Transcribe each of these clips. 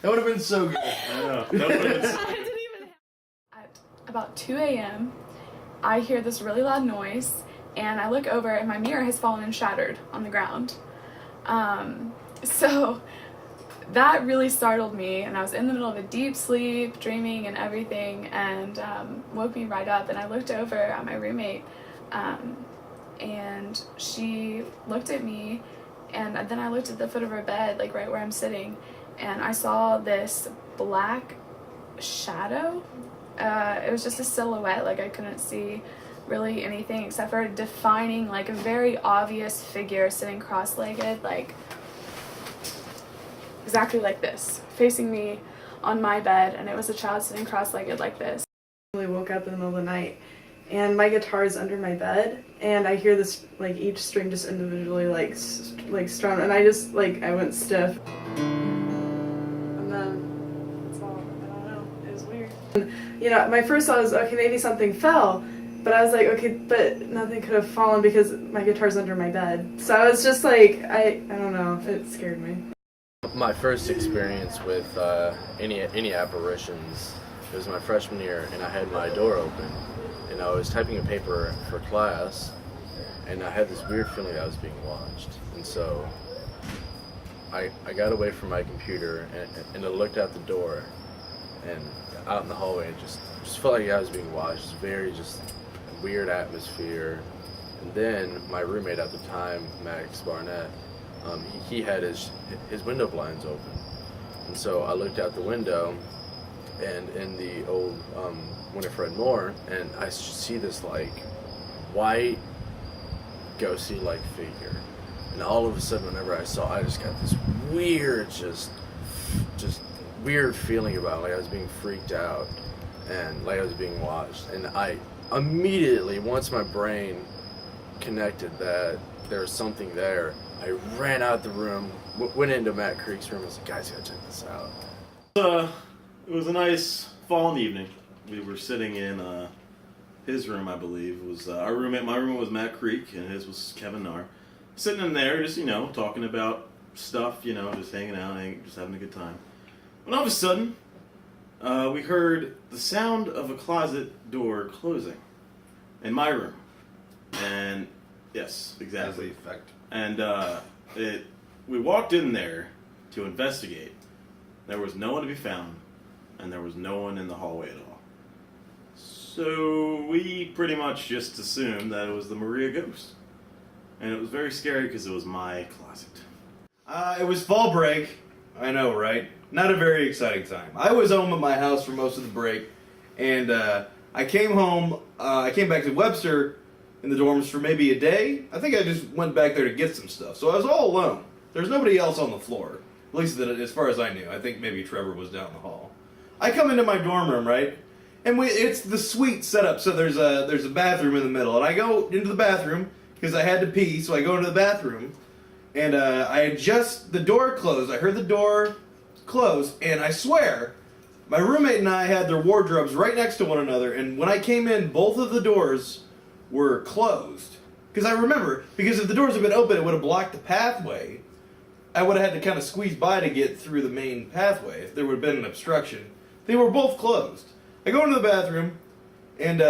That would have been so good. I know. That would have been so I good. didn't even. At about 2 a.m., I hear this really loud noise, and I look over, and my mirror has fallen and shattered on the ground. So that really startled me, and I was in the middle of a deep sleep, dreaming and everything, and woke me right up. And I looked over at my roommate, and she looked at me, and then I looked at the foot of her bed, like right where I'm sitting, and I saw this black shadow. It was just a silhouette, like I couldn't see really anything except for defining like a very obvious figure sitting cross-legged, like exactly like this, facing me on my bed, and it was a child sitting cross-legged like this. I woke up in the middle of the night, and my guitar is under my bed, and I hear this, like, each string just individually, like strum, and I just, like, I went stiff. And then, that's all, I don't know, it was weird. And, you know, my first thought was, okay, maybe something fell, but I was like, okay, but nothing could have fallen because my guitar's under my bed. So I was just like, I don't know, it scared me. My first experience with any apparitions, it was my freshman year, and I had my door open, and I was typing a paper for class, and I had this weird feeling that I was being watched. And so I got away from my computer, and I looked out the door, and out in the hallway, and just felt like I was being watched. It was very just weird atmosphere. And then my roommate at the time, Max Barnett, he had his window blinds open, and so I looked out the window, and in the old Winifred Moore, and I see this like white ghostly like figure, and all of a sudden whenever I just got this weird just weird feeling about it, like I was being freaked out and like I was being watched. And I immediately, once my brain connected that there was something there, I ran out the room, went into Matt Creek's room, and was like, guys, you gotta check this out. It was a nice fall evening. We were sitting in his room, I believe. It was our roommate. My roommate was Matt Creek, and his was Kevin Narr. Sitting in there, just, talking about stuff, just hanging out, just having a good time. When all of a sudden, we heard the sound of a closet door closing in my room. And yes, exactly. As the effect. And we walked in there to investigate. There was no one to be found, and there was no one in the hallway at all. So we pretty much just assumed that it was the Maria ghost. And it was very scary because it was my closet. It was fall break. I know, right? Not a very exciting time. I was home at my house for most of the break, and I came home. I came back to Webster in the dorms for maybe a day. I think I just went back there to get some stuff. So I was all alone. There's nobody else on the floor, at least as far as I knew. I think maybe Trevor was down the hall. I come into my dorm room, right? And it's the suite setup. So there's a bathroom in the middle, and I go into the bathroom because I had to pee. So I go into the bathroom, and the door closed. I heard the door close, and I swear, my roommate and I had their wardrobes right next to one another. And when I came in, both of the doors were closed. Because I remember, because if the doors had been open, it would have blocked the pathway. I would have had to kind of squeeze by to get through the main pathway if there would have been an obstruction. They were both closed. I go into the bathroom, and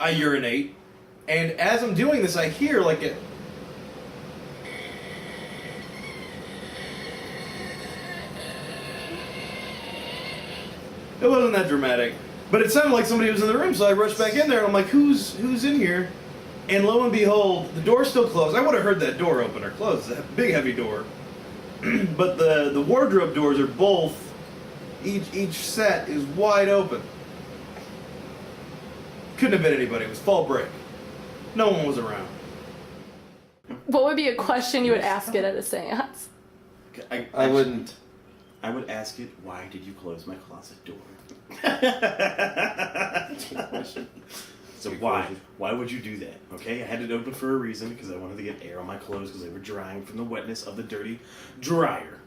I urinate. And as I'm doing this, I hear like a... It wasn't that dramatic, but it sounded like somebody was in the room, so I rushed back in there, and I'm like, who's in here? And lo and behold, the door's still closed. I would have heard that door open or close. It's a big, heavy door. But the wardrobe doors are both, each set is wide open. Couldn't have been anybody. It was fall break. No one was around. What would be a question you would ask it at a seance? I wouldn't. I would ask it, why did you close my closet door? So why? Why would you do that? Okay, I had it open for a reason, because I wanted to get air on my clothes because they were drying from the wetness of the dirty dryer.